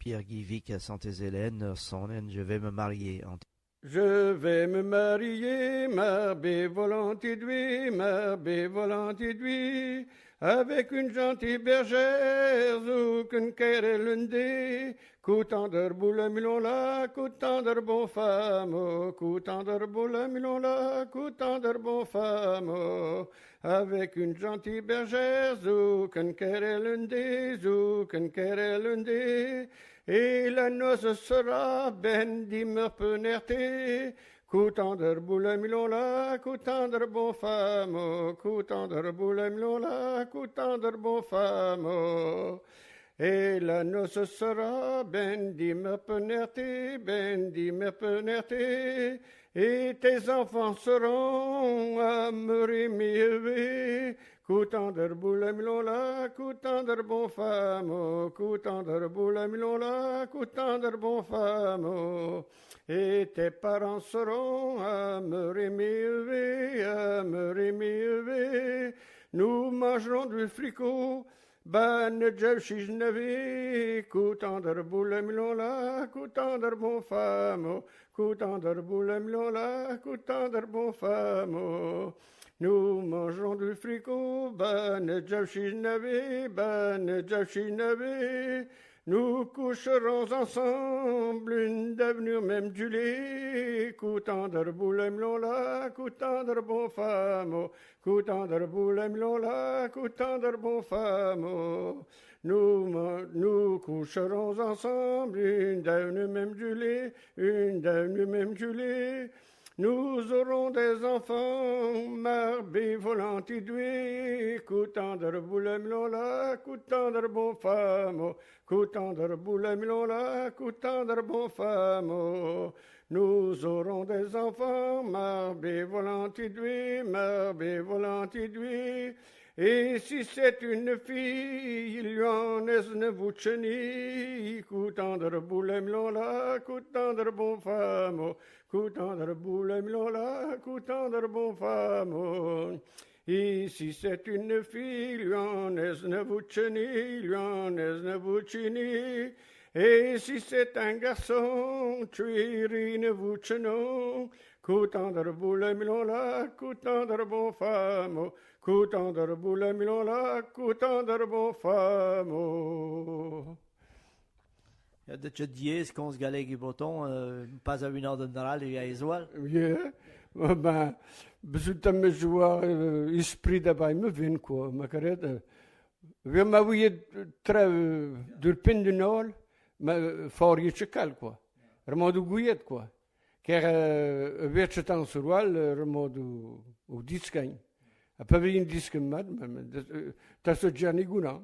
Pierre Guivic à Sainte-Hélène, sonen je vais me marier. Je vais me marier, marbe volonté d'hui, avec une gentille bergère, zoeken kerelende, koutander boule milon-la, koutander bon femme, koutander boule milon-la, koutander bon femme, avec une gentille bergère, zoeken kerelende, et la noce sera ben dimmer penerte, koutander boule milon-la, koutander bon femme, koutander boule milon-la, koutander bon femme. Et la noce sera ben dimmer penerte, et tes enfants seront à me remuer, koutander boule milon-la, koutander bon femme, koutander boule milon-la, koutander bon femme. Et tes parents seront à me remuer, nous mangerons du fricot, ban jev chijnevi, koutander boule milon-la, koutander bon femme, koutander boule milon-la, koutander bon femme. Nous mangerons du fricot, ban jev chijnevi, nous coucherons ensemble, une devenue même du lit, koutander boule milon-la, koutander bon femme, koutander boule milon-la, koutander bon femme. Nous coucherons ensemble, une devenue même du lit, nous aurons des enfants, marbe volonté d'hui, koutander boule milon-la, koutander bon femme, koutander boule milon-la, koutander bon femme. Nous aurons des enfants, marbe volonté d'hui, et si c'est une fille, il y en est ne vous chenille, koutander boule milon-la, koutander bon femme, koutander boule milon-la, koutander bon femme. Et si c'est une fille, il y en est ne vous chenille, et si c'est un garçon, tuerie ne vous chenon, koutander boule milon-la, koutander bon femme, koutander boule milon-la, koutander bon femme. De ce dièse qu'on se galère qui breton, pas à une heure de général et à Isoal. Oui, ben, besoin de me jouer, esprit d'abord, me vient quoi, ma carrière. Vi ma voyé très dur pin du nord, mais fort y checal quoi. Remodo gouillet quoi. Car vecce temps sur wal, remodo au discagne. A pas vu une disque mad, mais t'as ce giorni guna.